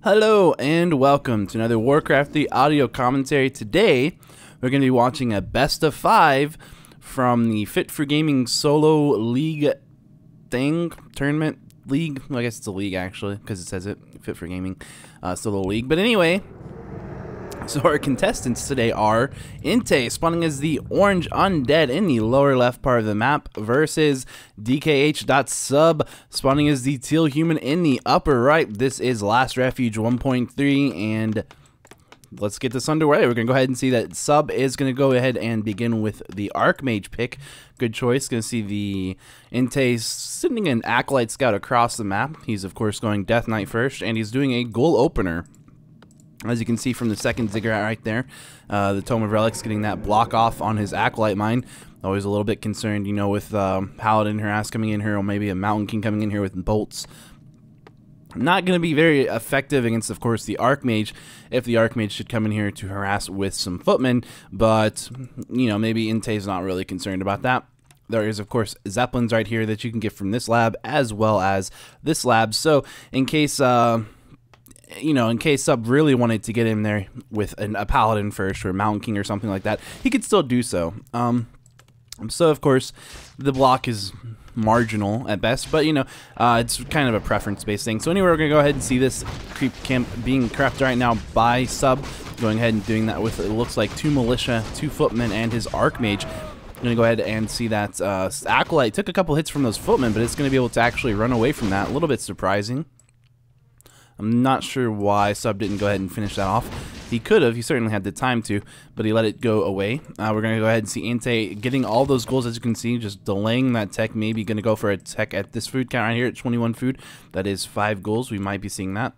Hello and welcome to another Warcrafty audio commentary. Today we're going to be watching a best of 5 from the Fit for Gaming solo league tournament league. Well, I guess it's a league actually because it says it, Fit for Gaming solo league. But anyway, so our contestants today are EnTeee, spawning as the orange undead in the lower left part of the map, versus DkH.Sub, spawning as the teal human in the upper right. This is Last Refuge 1.3, and let's get this underway. We're going to go ahead and see that Sub is going to go ahead and begin with the Archmage pick. Good choice. Going to see the EnTeee sending an Acolyte Scout across the map. He's, of course, going Death Knight first, and he's doing a Ghoul Opener. As you can see from the second ziggurat right there, the Tome of Relics getting that block off on his Acolyte Mine. Always a little bit concerned, you know, with Paladin harass coming in here, or maybe a Mountain King coming in here with bolts. Not going to be very effective against, of course, the Archmage, if the Archmage should come in here to harass with some footmen, but, you know, maybe EnTee's not really concerned about that. There is, of course, Zeppelins right here that you can get from this lab, as well as this lab, so in case... you know, in case Sub really wanted to get in there with a Paladin first or a Mountain King or something like that, he could still do so. So, of course, the block is marginal at best, but, you know, it's kind of a preference-based thing. So anyway, we're going to go ahead and see this creep camp being crafted right now by Sub, going ahead and doing that with, it looks like, 2 Militia, 2 Footmen, and his Archmage. I'm going to go ahead and see that Acolyte took a couple hits from those Footmen, but it's going to be able to actually run away from that. A little bit surprising. I'm not sure why Sub didn't go ahead and finish that off. He could have. He certainly had the time to, but he let it go away. We're going to go ahead and see EnTeee getting all those goals, as you can see, just delaying that tech. Maybe going to go for a tech at this food count right here at 21 food. That is 5 goals. We might be seeing that.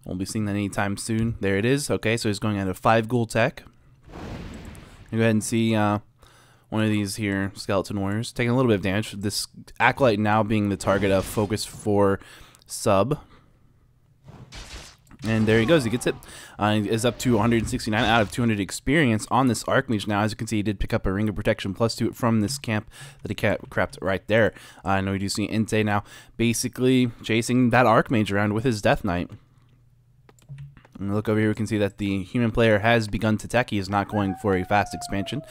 Won't be seeing that anytime soon. There it is. Okay, so he's going at a 5 goal tech. Go ahead and see one of these here, Skeleton Warriors, taking a little bit of damage. This Acolyte now being the target of focus for Sub. And there he goes, he gets it. He is up to 169 out of 200 experience on this Archmage now. As you can see, he did pick up a Ring of Protection +2 from this camp that he crapped right there. I know you do see EnTeee now basically chasing that Archmage around with his Death Knight. And look over here, we can see that the human player has begun to tech. He is not going for a fast expansion.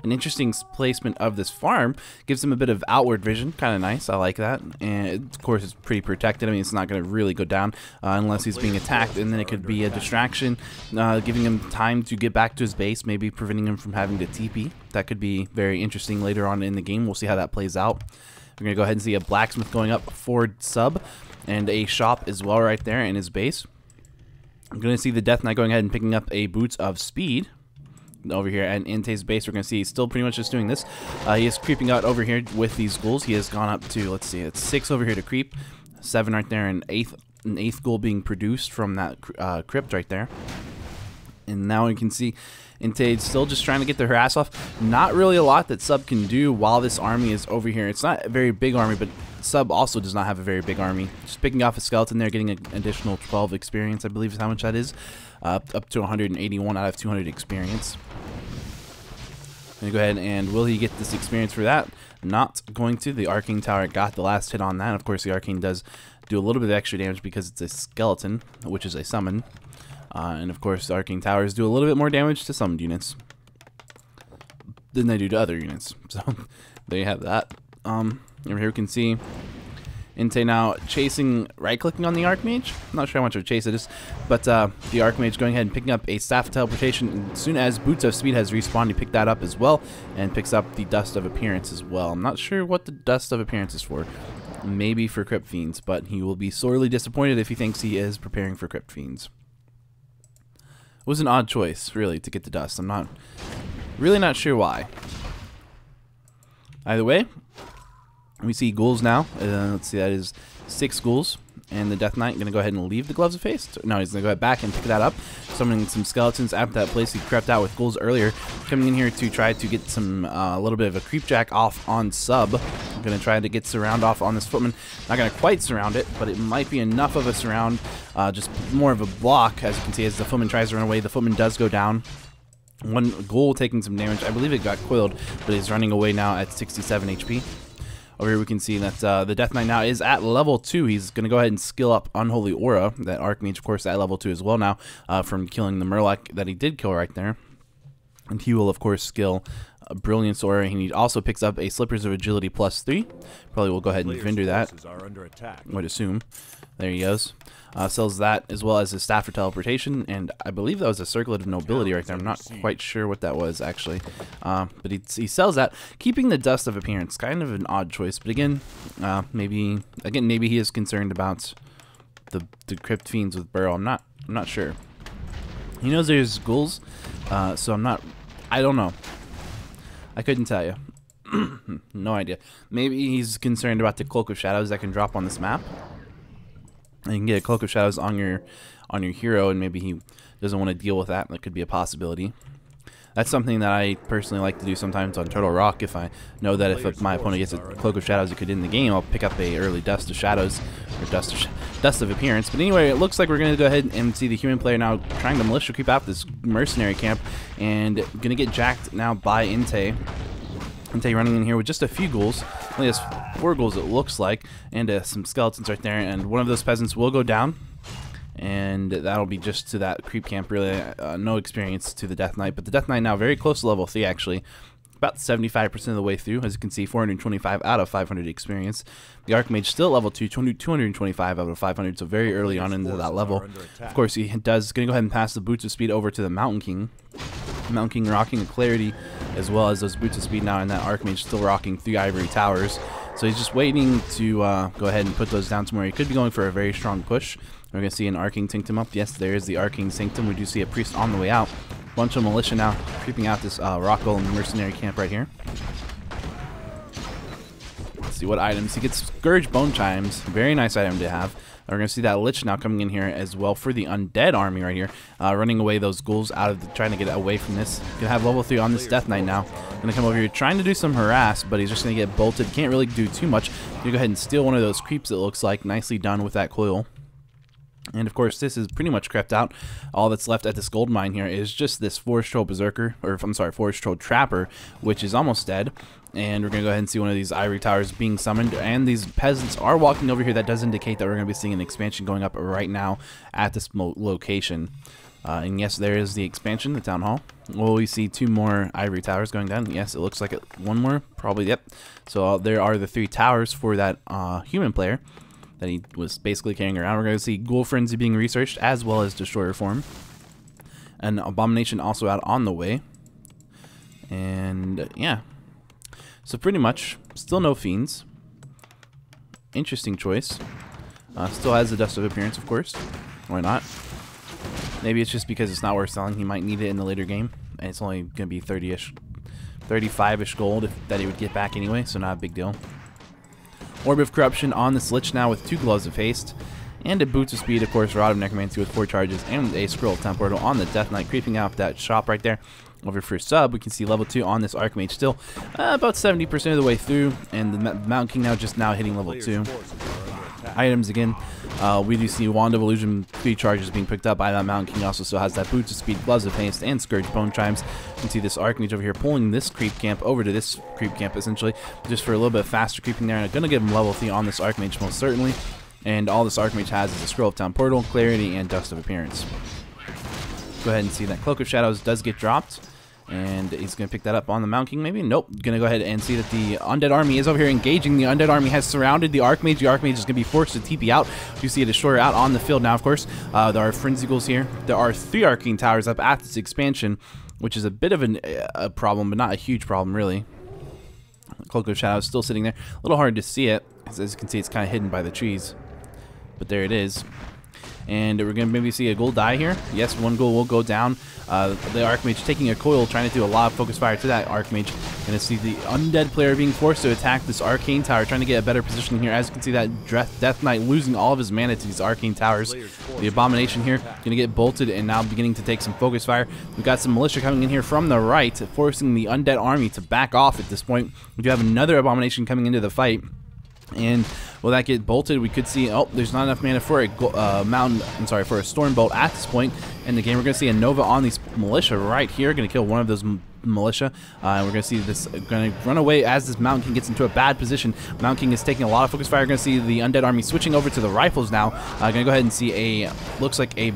An interesting placement of this farm gives him a bit of outward vision. Kind of nice. I like that. And, of course, it's pretty protected. I mean, it's not going to really go down unless he's being attacked. And then it could be a distraction, giving him time to get back to his base, maybe preventing him from having to TP. That could be very interesting later on in the game. We'll see how that plays out. We're going to go ahead and see a blacksmith going up for Sub and a shop as well right there in his base. I'm going to see the Death Knight going ahead and picking up a Boots of Speed over here at EnTee's base. We're going to see he's still pretty much just doing this. He is creeping out over here with these ghouls. He has gone up to, let's see, it's 6 over here to creep, 7 right there, and an eighth ghoul being produced from that crypt right there. And now we can see EnTeee still just trying to get the harass off. Not really a lot that Sub can do while this army is over here. It's not a very big army, but Sub also does not have a very big army. Just picking off a skeleton there, getting an additional 12 experience, I believe is how much that is. Up to 181 out of 200 experience. Gonna go ahead and will he get this experience for that? Not going to. The Arcane Tower got the last hit on that. Of course, the Arcane does do a little bit of extra damage because it's a skeleton, which is a summon. And of course, the Arcane Towers do a little bit more damage to summoned units than they do to other units. So there you have that. Over here we can see EnTeee now chasing, right-clicking on the Archmage. I'm not sure how much of a chase it is, but the Archmage going ahead and picking up a Staff of Teleportation. And as soon as Boots of Speed has respawned, he picked that up as well, and picks up the Dust of Appearance as well. I'm not sure what the Dust of Appearance is for. Maybe for Crypt Fiends, but he will be sorely disappointed if he thinks he is preparing for Crypt Fiends. It was an odd choice, really, to get the Dust. I'm really not sure why. Either way, we see ghouls now. Let's see, that is 6 ghouls. And the Death Knight going to go ahead and leave the Gloves of Haste. No, he's going to go back and pick that up. Summoning some skeletons at that place he crept out with ghouls earlier. Coming in here to try to get some, a little bit of a creepjack off on Sub. I'm going to try to get surround off on this Footman. Not going to quite surround it, but it might be enough of a surround. Just more of a block, as you can see, as the Footman tries to run away. The Footman does go down. One ghoul taking some damage. I believe it got coiled, but he's running away now at 67 HP. Over here we can see that the Death Knight now is at level 2. He's going to go ahead and skill up Unholy Aura. That Archmage, of course, at level 2 as well now from killing the Murloc that he did kill right there. And he will, of course, skill Brilliance Aura. And he also picks up a Slippers of Agility +3. Probably will go ahead and vendor that. I would assume. There he goes. Sells that as well as his Staff for Teleportation, and I believe that was a Circlet of Nobility right there. I'm not quite sure what that was actually, but he sells that, keeping the Dust of Appearance. Kind of an odd choice, but again, maybe he is concerned about the Crypt Fiends with Burrow. I'm not sure. He knows there's ghouls, so I don't know. I couldn't tell you. No idea. Maybe he's concerned about the Cloak of Shadows that can drop on this map. And you can get a Cloak of Shadows on your hero, and maybe he doesn't want to deal with that. That could be a possibility. That's something that I personally like to do sometimes on Turtle Rock. If I know that if my opponent gets a Cloak of Shadows, it could end the game, I'll pick up a early Dust of Shadows, or Dust of Appearance. But anyway, it looks like we're going to go ahead and see the human player now trying to militia creep out this mercenary camp, and going to get jacked now by EnTeee. EnTeee running in here with just a few ghouls. Only has 4 ghouls, it looks like, and some skeletons right there. And one of those peasants will go down, and that'll be just to that creep camp. Really, no experience to the Death Knight, but the Death Knight now very close to level 3 actually. About 75% of the way through, as you can see, 425 out of 500 experience. The Archmage still at level 2, 225 out of 500, so very early on into that level. Of course, he does going to go ahead and pass the Boots of Speed over to the Mountain King. Mountain King rocking a Clarity, as well as those Boots of Speed now, and that Archmage still rocking 3 Ivory Towers. So he's just waiting to go ahead and put those down somewhere. He could be going for a very strong push. We're going to see an Arcane Sanctum up. Yes, there is the Arcane Sanctum. We do see a Priest on the way out. Bunch of militia now creeping out this Rock Golem mercenary camp right here. Let's see what items. He gets Scourge Bone Chimes. Very nice item to have. We're going to see that Lich now coming in here as well for the Undead army right here. Running away those ghouls out of trying to get away from this. Going to have level 3 on this Death Knight now. Going to come over here trying to do some harass, but he's just going to get bolted. Can't really do too much. Going to go ahead and steal one of those creeps, it looks like. Nicely done with that coil. And of course, this is pretty much crept out. All that's left at this gold mine here is just this Forest Troll Berserker, or I'm sorry, Forest Troll Trapper, which is almost dead. And we're going to go ahead and see one of these Ivory Towers being summoned. And these peasants are walking over here. That does indicate that we're going to be seeing an expansion going up right now at this location. And yes, there is the expansion, the Town Hall. Will we see 2 more Ivory Towers going down? Yes, it looks like it. 1 more, probably, yep. So there are the 3 towers for that human player that he was basically carrying around. We're going to see Ghoul Frenzy being researched, as well as Destroyer Form. An Abomination also out on the way. And yeah. So pretty much, still no Fiends. Interesting choice. Still has the Dust of Appearance, of course. Why not? Maybe it's just because it's not worth selling. He might need it in the later game. And it's only going to be 30-ish, 35-ish gold that he would get back anyway, so not a big deal. Orb of Corruption on this Lich now with 2 Gloves of Haste. And a Boots of Speed, of course, Rod of Necromancy with 4 charges. And a Scroll of Temportal on the Death Knight, creeping out that shop right there. Over for Sub, we can see level 2 on this Archmage still. About 70% of the way through. And the Mountain King now hitting level 2. Items again. We do see Wand of Illusion 3 charges being picked up by that Mountain King. Also still has that Boots of Speed, Gloves of Haste, and Scourge Bone Chimes. You can see this Archmage over here pulling this creep camp over to this creep camp essentially, just for a little bit faster creeping there. And I'm going to give him level 3 on this Archmage most certainly. And all this Archmage has is a Scroll of Town Portal, Clarity, and Dust of Appearance. Go ahead and see that Cloak of Shadows does get dropped. And he's going to pick that up on the Mountain King, maybe? Nope. Going to go ahead and see that the Undead Army is over here engaging. The Undead Army has surrounded the Archmage. The Archmage is going to be forced to TP out. You see a Destroyer out on the field now, of course. There are Frenzy Ghouls here. There are 3 Arcane Towers up at this expansion, which is a bit of a problem, but not a huge problem, really. Cloak of Shadows still sitting there. A little hard to see it, as you can see, it's kind of hidden by the trees. But there it is. And we're going to maybe see a ghoul die here. Yes, 1 ghoul will go down. The Archmage taking a coil, trying to do a lot of focus fire to that Archmage. Going to see the Undead player being forced to attack this Arcane Tower, trying to get a better position here. As you can see, that Death Knight losing all of his mana to these Arcane Towers. The Abomination here going to get bolted and now beginning to take some focus fire. We've got some Militia coming in here from the right, forcing the Undead Army to back off at this point. We do have another Abomination coming into the fight. And will that get bolted? We could see, oh, there's not enough mana for a for a Storm Bolt at this point in the game. We're going to see a Nova on these Militia right here. Going to kill one of those militia. And we're going to see this going to run away as this Mountain King gets into a bad position. Mountain King is taking a lot of focus fire. We're going to see the undead army switching over to the rifles now. Going to go ahead and see looks like a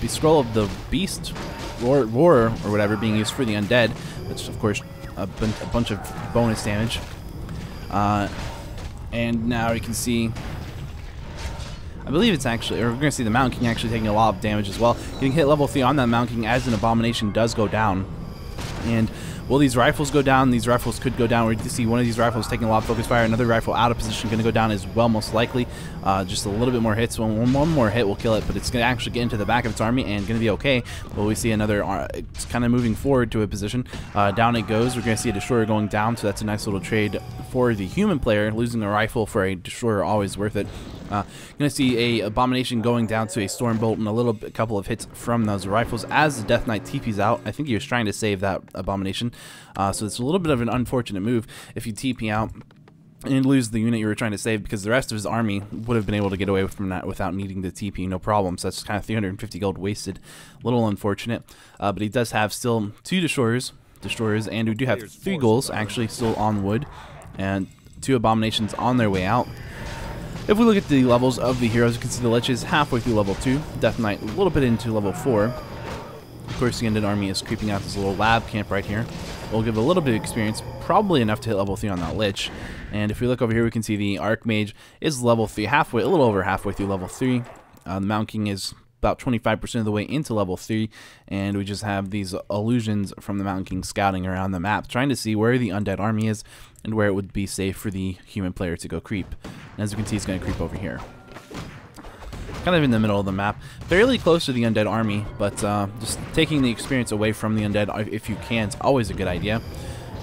scroll of the beast roar or whatever being used for the undead, which of course a bunch of bonus damage. And now you can see, I believe it's actually, or we're going to see the Mountain King actually taking a lot of damage as well. Getting hit level 3 on that Mountain King as an abomination does go down. And will these rifles go down? These rifles could go down. We're going to see one of these rifles taking a lot of focus fire. Another rifle out of position going to go down as well, most likely. Just a little bit more hits. One more hit will kill it, but it's going to actually get into the back of its army and going to be okay. But we see another, it's kind of moving forward to a position. Down it goes. We're going to see a destroyer going down, so that's a nice little trade for the human player. Losing a rifle for a destroyer, always worth it. Going to see a abomination going down to a storm bolt and a couple of hits from those rifles as the Death Knight TP's out. I think he was trying to save that abomination, so it's a little bit of an unfortunate move if you TP out and lose the unit you were trying to save, because the rest of his army would have been able to get away from that without needing the TP, no problem. So that's kind of 350 gold wasted. A little unfortunate, but he does have still 2 destroyers, and we do have 3 goals actually still on wood, and 2 abominations on their way out. If we look at the levels of the heroes, you can see the Lich is halfway through level 2, Death Knight a little bit into level 4. Of course, the undead army is creeping out this little lab camp right here. We'll give a little bit of experience, probably enough to hit level 3 on that Lich. And if we look over here, we can see the Archmage is level 3, a little over halfway through level 3. The Mountain King is about 25% of the way into level 3, and we just have these illusions from the Mountain King scouting around the map, trying to see where the undead army is and where it would be safe for the human player to go creep. And as you can see, it's going to creep over here. Kind of in the middle of the map, fairly close to the undead army, but just taking the experience away from the undead if you can is always a good idea.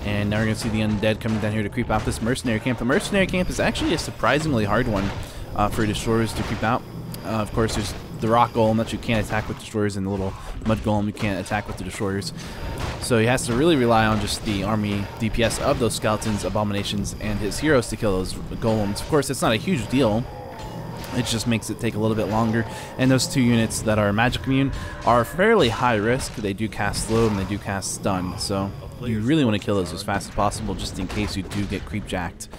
And now we're going to see the undead coming down here to creep out this mercenary camp. The mercenary camp is actually a surprisingly hard one for destroyers to creep out. Of course, there's the rock golem that you can't attack with destroyers, and the little mud golem you can't attack with the destroyers. So he has to really rely on just the army DPS of those skeletons, abominations, and his heroes to kill those golems. Of course, it's not a huge deal. It just makes it take a little bit longer. And those 2 units that are magic immune are fairly high risk. They do cast slow and they do cast stun. So you really want to kill those as fast as possible, just in case you do get creep jacked.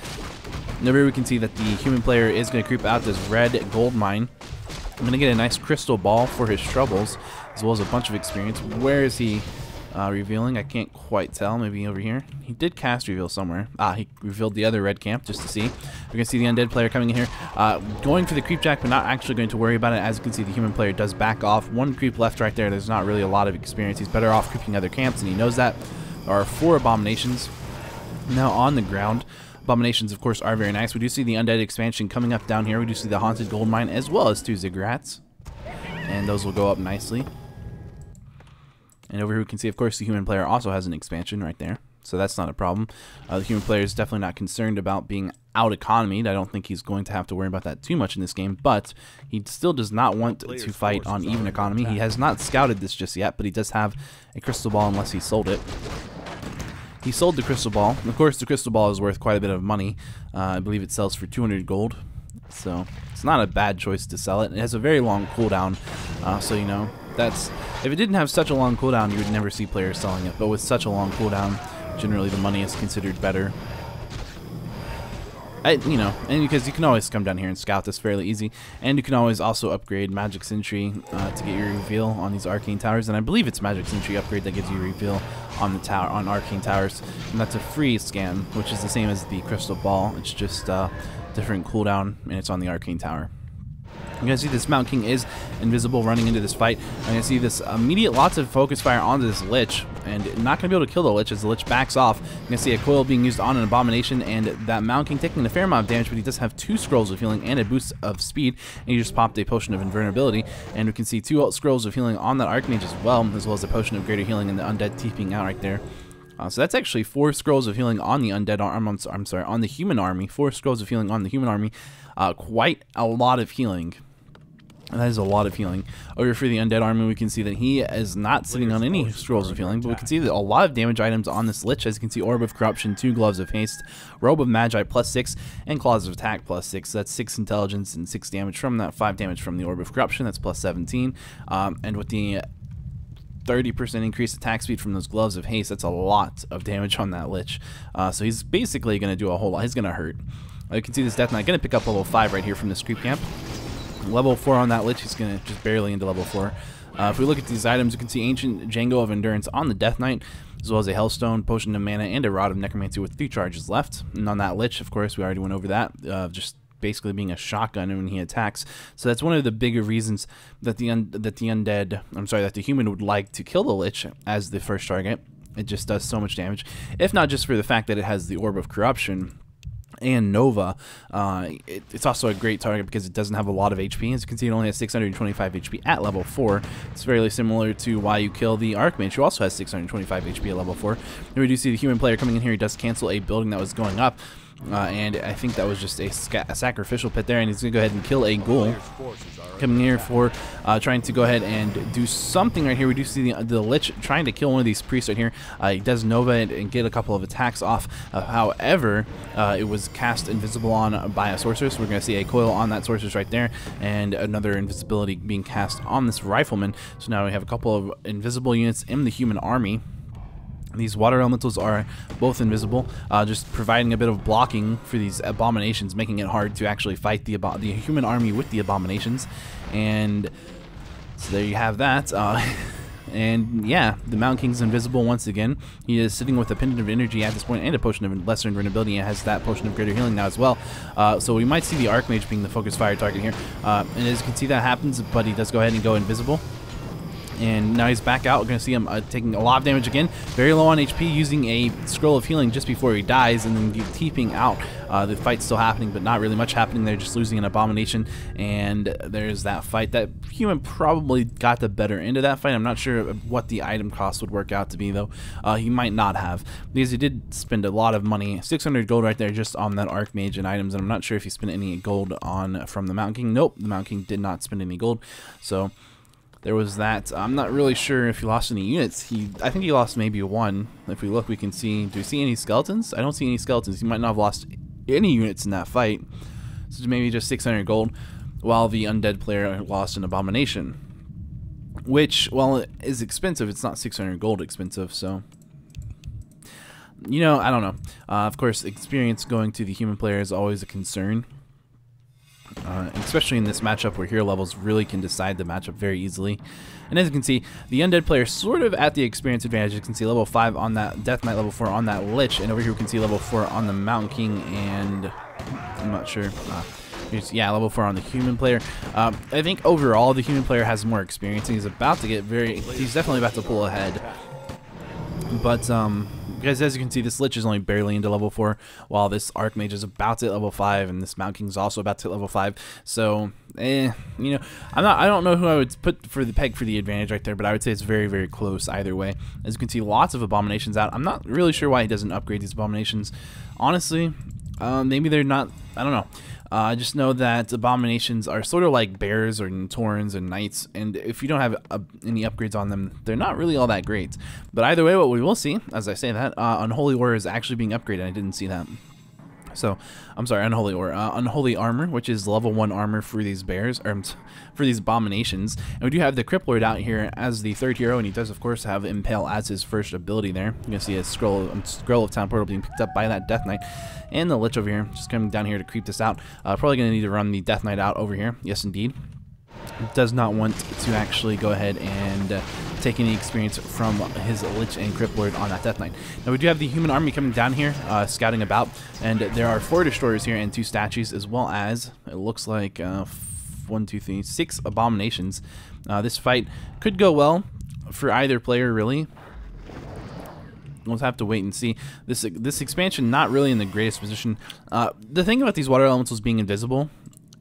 And over here we can see that the human player is going to creep out this red gold mine. I'm going to get a nice crystal ball for his troubles, as well as a bunch of experience. Where is he revealing? I can't quite tell. Maybe over here. He did cast reveal somewhere. He revealed the other red camp just to see. We're going to see the undead player coming in here, going for the creep jack, but not actually going to worry about it. As you can see, the human player does back off. 1 creep left right there. There's not really a lot of experience. He's better off creeping other camps, and he knows that. There are 4 abominations now on the ground. Abominations, of course, are very nice. We do see the undead expansion coming up down here. We do see the haunted gold mine as well as 2 ziggurats, and those will go up nicely. And over here we can see, of course, the human player also has an expansion right there, so that's not a problem. The human player is definitely not concerned about being out economied. I don't think he's going to have to worry about that too much in this game, but he still does not want to fight on even economy. He has not scouted this just yet, but he does have a crystal ball unless he sold it. He sold the crystal ball. Of course, the crystal ball is worth quite a bit of money. I believe it sells for 200 gold. So it's not a bad choice to sell it. It has a very long cooldown. So, you know, if it didn't have such a long cooldown, you would never see players selling it. But with such a long cooldown, generally the money is considered better. You know, and because you can always come down here and scout this fairly easy, and you can always also upgrade Magic Sentry to get your reveal on these Arcane Towers, and I believe it's Magic Sentry upgrade that gives you reveal on the tower, on Arcane Towers, and that's a free scan, which is the same as the Crystal Ball. It's just different cooldown, and it's on the Arcane Tower. You're going to see this Mountain King is invisible running into this fight. I'm going to see this immediate lots of focus fire onto this Lich, and not going to be able to kill the Lich as the Lich backs off. You're going to see a coil being used on an Abomination, and that Mountain King taking a fair amount of damage, but he does have 2 scrolls of healing and a boost of speed, and he just popped a potion of invulnerability. And we can see 2 scrolls of healing on that Archmage as well as a potion of greater healing and the undead TPing out right there. So that's actually 4 scrolls of healing on the undead on the human army. 4 scrolls of healing on the human army. Quite a lot of healing. That is a lot of healing. Over for the undead army, we can see that he is not sitting on any scrolls of healing, but we can see that a lot of damage items on this Lich. As you can see, Orb of Corruption, 2 Gloves of Haste, Robe of Magi +6, and Claws of Attack +6. So that's 6 intelligence and 6 damage from that, 5 damage from the Orb of Corruption. That's +17. And with the 30% increased attack speed from those gloves of haste. That's a lot of damage on that Lich. So he's basically going to do a whole lot. He's going to hurt. You can see this Death Knight going to pick up level 5 right here from this creep camp. Level 4 on that Lich. He's going to just barely into level 4. If we look at these items, you can see Ancient Django of Endurance on the Death Knight, as well as a Hellstone, Potion of Mana, and a Rod of Necromancy with 3 charges left. And on that Lich, of course, we already went over that, just basically being a shotgun when he attacks. So that's one of the bigger reasons that the human would like to kill the Lich as the first target. It just does so much damage, if not just for the fact that it has the Orb of Corruption and Nova. It's also a great target because it doesn't have a lot of HP. As you can see, it only has 625 HP at level 4. It's fairly similar to why you kill the Archmage, who also has 625 HP at level 4. Then we do see the human player coming in here. He does cancel a building that was going up. And I think that was just a sacrificial pit there, and he's going to go ahead and kill a ghoul. Coming here for trying to go ahead and do something right here. We do see the Lich trying to kill one of these priests right here. He does Nova and get a couple of attacks off. However, it was cast invisible on by a sorceress. We're going to see a coil on that sorceress right there, and another invisibility being cast on this rifleman. So now we have a couple of invisible units in the human army. These water elementals are both invisible, just providing a bit of blocking for these abominations, making it hard to actually fight the human army with the abominations. And so there you have that. And yeah, the Mountain King's invisible once again. He is sitting with a Pendant of Energy at this point and a Potion of Lesser Invulnerability, and has that Potion of Greater Healing now as well. So we might see the Archmage being the focus fire target here. And as you can see, that happens, but he does go ahead and go invisible. And now he's back out. We're going to see him taking a lot of damage again. Very low on HP, using a Scroll of Healing just before he dies, and then teeping out. The fight's still happening, but not really much happening. They're just losing an Abomination, and there's that fight. That human probably got the better end of that fight. I'm not sure what the item cost would work out to be, though. He might not have, because he did spend a lot of money. 600 gold right there just on that Archmage and items, and I'm not sure if he spent any gold on from the Mountain King. Nope, the Mountain King did not spend any gold. So there was that. I'm not really sure if he lost any units. I think he lost maybe 1. If we look, we can see. Do we see any skeletons? I don't see any skeletons. He might not have lost any units in that fight. So maybe just 600 gold, while the undead player lost an Abomination. Which, well, it is expensive. It's not 600 gold expensive, so you know, I don't know. Of course, experience going to the human player is always a concern. Especially in this matchup where hero levels really can decide the matchup very easily. And as you can see, the undead player sort of at the experience advantage. You can see level 5 on that Death Knight, level 4 on that Lich, and over here we can see level 4 on the Mountain King, and I'm not sure. Yeah, level 4 on the human player. I think overall the human player has more experience, and he's definitely about to pull ahead. But guys, as you can see, this Lich is only barely into level 4, while this Archmage is about to hit level 5, and this Mountain King is also about to hit level 5. So, you know, I don't know who I would put for the peg for the advantage right there, but I would say it's very, very close either way. As you can see, lots of Abominations out. I'm not really sure why he doesn't upgrade these Abominations. Honestly, maybe they're not. I don't know. I just know that Abominations are sort of like bears or Taurens and knights, and if you don't have any upgrades on them, they're not really all that great. But either way, what we will see, as I say that, Unholy Warrior is actually being upgraded. I didn't see that. So, I'm sorry, Unholy Warrior. Unholy Armor, which is level 1 armor for these bears, or for these Abominations. And we do have the Crippler out here as the 3rd hero, and he does, of course, have Impale as his first ability there. You can see a scroll of Town Portal being picked up by that Death Knight. And the Lich over here, just coming down here to creep this out. Probably going to need to run the Death Knight out over here. Yes, indeed. Does not want to actually go ahead and take any experience from his Lich and Crippler on that Death Knight. Now we do have the human army coming down here, scouting about, and there are 4 destroyers here and 2 statues, as well as, it looks like 1, 2, 3, 6 Abominations. This fight could go well for either player, really. We'll have to wait and see. This expansion not really in the greatest position. The thing about these water elementals being invisible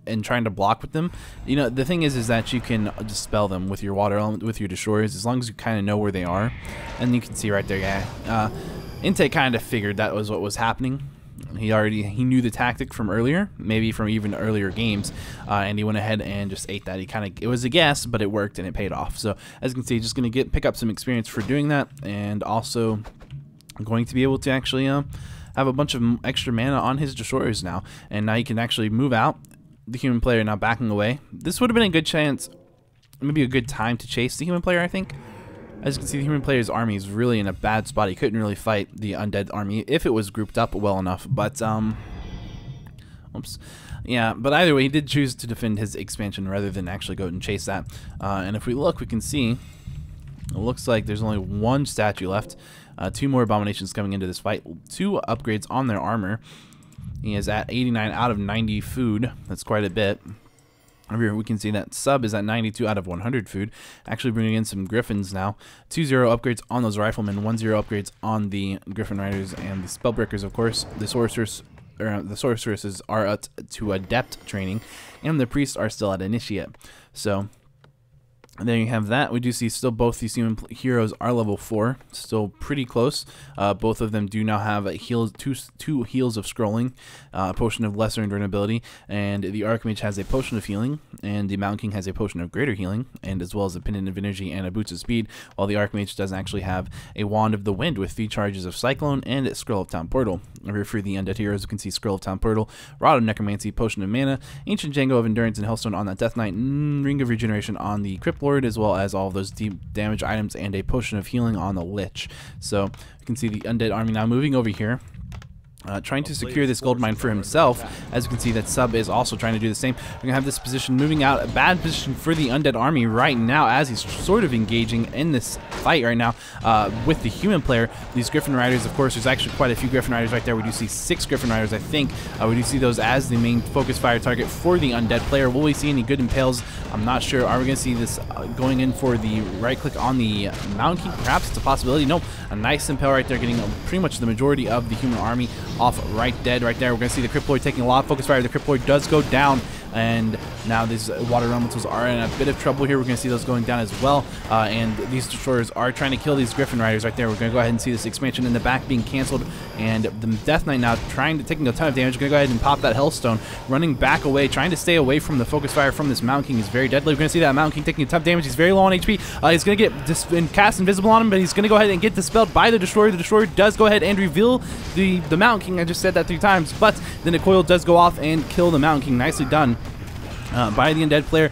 and trying to block with them, you know, the thing is that you can dispel them with your water element, with your destroyers, as long as you kind of know where they are. And you can see right there, yeah. EnTeee kind of figured that was what was happening. He knew the tactic from earlier, maybe from even earlier games, and he went ahead and just ate that. It was a guess, but it worked and it paid off. So as you can see, just going to pick up some experience for doing that, and also going to be able to actually have a bunch of extra mana on his destroyers now, and now he can actually move out. The human player now backing away. This would have been a good chance, maybe a good time to chase the human player, I think. As you can see, the human player's army is really in a bad spot. He couldn't really fight the undead army if it was grouped up well enough. But, oops. Yeah, but either way, he did choose to defend his expansion rather than actually go and chase that. And if we look, we can see it looks like there's only one statue left. 2 more abominations coming into this fight. 2 upgrades on their armor. He is at 89 out of 90 food. That's quite a bit. Over here we can see that Sub is at 92 out of 100 food. Actually bringing in some Griffins now. 2-0 upgrades on those Riflemen. 1-0 upgrades on the Griffin Riders and the Spellbreakers, of course. The Sorceresses are at to Adept training. And the Priests are still at Initiate. So there you have that. We do see still both these human heroes are level 4, still pretty close. Both of them do now have a two heals of scrolling, a potion of lesser endurability, and the Archmage has a potion of healing, and the Mountain King has a potion of greater healing, and as well as a pendant of energy and a boots of speed, while the Archmage does actually have a wand of the wind with 3 charges of cyclone and a scroll of town portal. Over for the undead heroes, you can see scroll of town portal, rod of necromancy, potion of mana, ancient Django of endurance, and hellstone on that death knight, ring of regeneration on the crypt lord, as well as all of those deep damage items and a potion of healing on the lich. So you can see the undead army now moving over here, trying to secure this gold mine for himself. As you can see, that Sub is also trying to do the same. We're gonna have this position moving out, a bad position for the undead army right now, as he's sort of engaging in this fight right now with the human player. These Griffin Riders, of course, there's actually quite a few Griffin Riders right there. We do see 6 Griffin Riders, I think. We do see those as the main focus fire target for the undead player. Will we see any good impales? I'm not sure. Are we gonna see this going in for the right click on the Mountain King? Perhaps it's a possibility. Nope. A nice impale right there, getting pretty much the majority of the human army off right dead right there. We're going to see the Cryptoid taking a lot of focus fire. The Cryptoid does go down, and now these water elementals are in a bit of trouble here. We're going to see those going down as well, and these destroyers are trying to kill these Griffin Riders right there. We're going to go ahead and see this expansion in the back being canceled, and the Death Knight now taking a ton of damage. We're going to go ahead and pop that Hellstone, running back away, trying to stay away from the focus fire from this Mountain King. He's very deadly. We're going to see that Mountain King taking a ton of damage. He's very low on HP. He's going to get cast invisible on him, but he's going to go ahead and get dispelled by the Destroyer. The Destroyer does go ahead and reveal the Mountain King. I just said that 3 times, but then the coil does go off and kill the Mountain King. Nicely done by the undead player,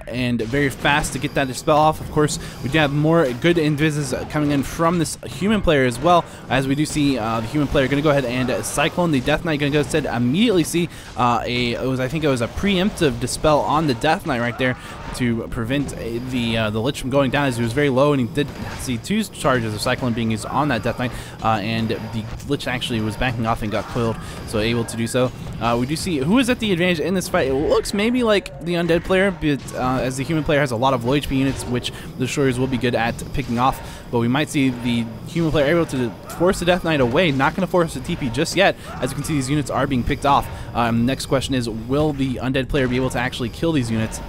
and very fast to get that dispel off. Of course, we do have more good invises coming in from this human player as well, as we do see the human player going to go ahead and cyclone the Death Knight. Going to go ahead and immediately see I think it was a preemptive dispel on the Death Knight right there to prevent the Lich from going down, as he was very low, and he did see 2 charges of Cyclone being used on that Death Knight, and the Lich actually was backing off and got coiled, so able to do so. We do see who is at the advantage in this fight. It looks maybe like the undead player, but as the human player has a lot of low HP units, which the destroyers will be good at picking off, but we might see the human player able to force the Death Knight away. Not going to force the TP just yet. As you can see, these units are being picked off. Next question is, will the undead player be able to actually kill these units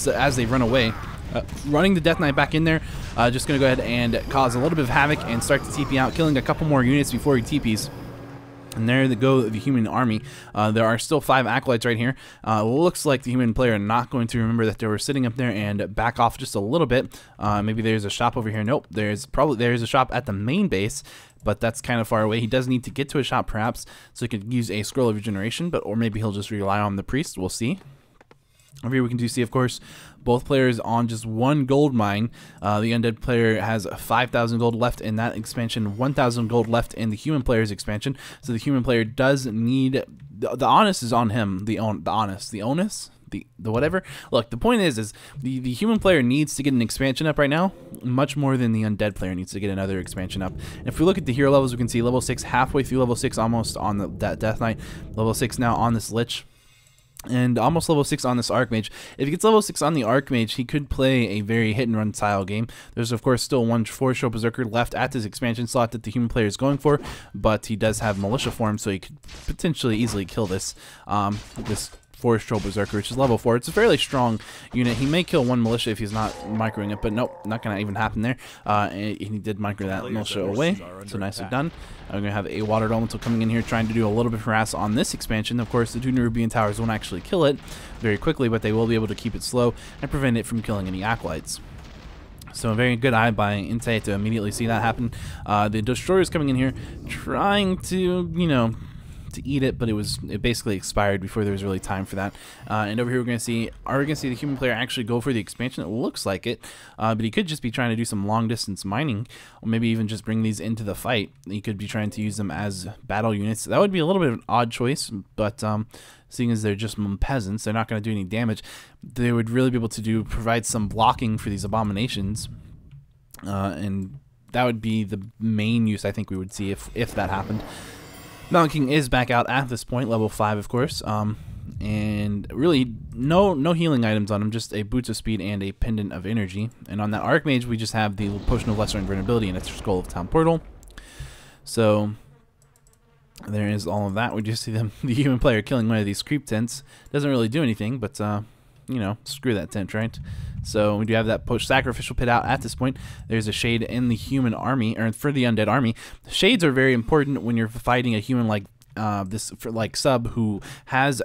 as they run away? Running the Death Knight back in there, just going to go ahead and cause a little bit of havoc and start to TP out, killing a couple more units before he TPs. And there they go, the human army. There are still 5 acolytes right here. Looks like the human player not going to remember that they were sitting up there and back off just a little bit. Maybe there's a shop over here. Nope, there's a shop at the main base, but that's kind of far away. He does need to get to a shop perhaps, so he could use a scroll of regeneration, or maybe he'll just rely on the priest. We'll see. Over here we can see, of course, both players on just 1 gold mine. The undead player has 5,000 gold left in that expansion, 1,000 gold left in the human player's expansion. So the human player does need the onus is on him. The onus, the whatever. Look, the point is the human player needs to get an expansion up right now, much more than the undead player needs to get another expansion up. And if we look at the hero levels, we can see level 6, halfway through level 6, almost on that Death Knight. Level 6 now on this Lich, and almost level 6 on this Archmage. If he gets level 6 on the Archmage, he could play a very hit-and-run style game. There's, of course, still 1 4-show Berserker left at this expansion slot that the human player is going for, but he does have Militia form, so he could potentially easily kill this this Forest Troll Berserker, which is level 4. It's a fairly strong unit. He may kill 1 Militia if he's not microing it, but nope, not going to even happen there. And he did micro that Militia away, so nicely done. I'm going to have a Water Elemental coming in here trying to do a little bit of harass on this expansion. Of course, the 2 Nerubian Towers won't actually kill it very quickly, but they will be able to keep it slow and prevent it from killing any Acolytes. So a very good eye by EnTeee to immediately see that happen. The Destroyer's coming in here trying to, you know, to eat it, but it basically expired before there was really time for that. And over here we're going to see, the human player actually go for the expansion? It looks like it, but he could just be trying to do some long distance mining, or maybe even just bring these into the fight. He could be trying to use them as battle units. That would be a little bit of an odd choice, but seeing as they're just peasants, they're not going to do any damage. They would really be able to provide some blocking for these abominations, and that would be the main use I think we would see if that happened. Mountain King is back out at this point, level 5 of course, and really no healing items on him, just a Boots of Speed and a Pendant of Energy. And on that Archmage we just have the Potion of Lesser Invulnerability and its Skull of Town Portal. So there is all of that. We just see the human player killing one of these creep tents. Doesn't really do anything, but you know, screw that tent, right? So we do have that sacrificial pit out at this point. There's a shade in the human army, or for the undead army. Shades are very important when you're fighting a human like Sub, who has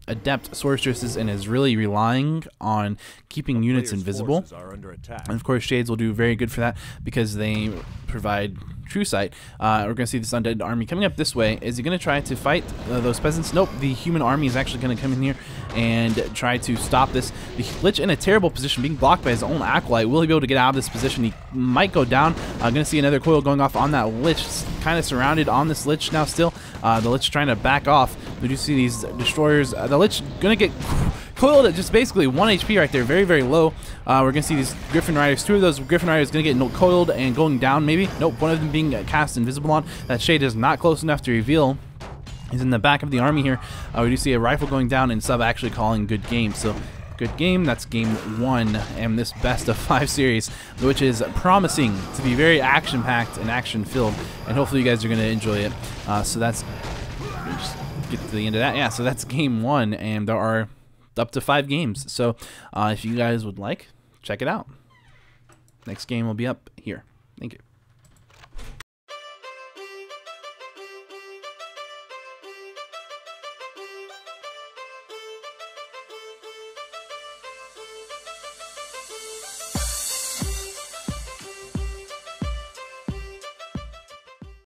adept sorceresses and is really relying on keeping units invisible. And of course shades will do very good for that because they provide true sight. We're going to see this undead army coming up this way. Is he going to try to fight those peasants? Nope. The human army is actually going to come in here and try to stop this. The Lich in a terrible position, being blocked by his own acolyte. Will he be able to get out of this position? He might go down. Going to see another coil going off on that Lich. Kind of surrounded on this Lich now still. The Lich trying to back off. We do see these destroyers. The Lich going to get coiled at just basically 1 HP right there. Very, very low. We're going to see these Griffin Riders. 2 of those Griffin Riders going to get coiled and going down maybe. Nope, one of them being cast invisible on. That shade is not close enough to reveal. He's in the back of the army here. We do see a rifle going down and Sub actually calling good game. So good game. That's game 1 and this best of 5 series, which is promising to be very action-packed and action-filled. And hopefully you guys are going to enjoy it. So that's, just get to the end of that. Yeah, so that's game 1, and there are up to 5 games. So if you guys would like, check it out. Next game will be up here. Thank you.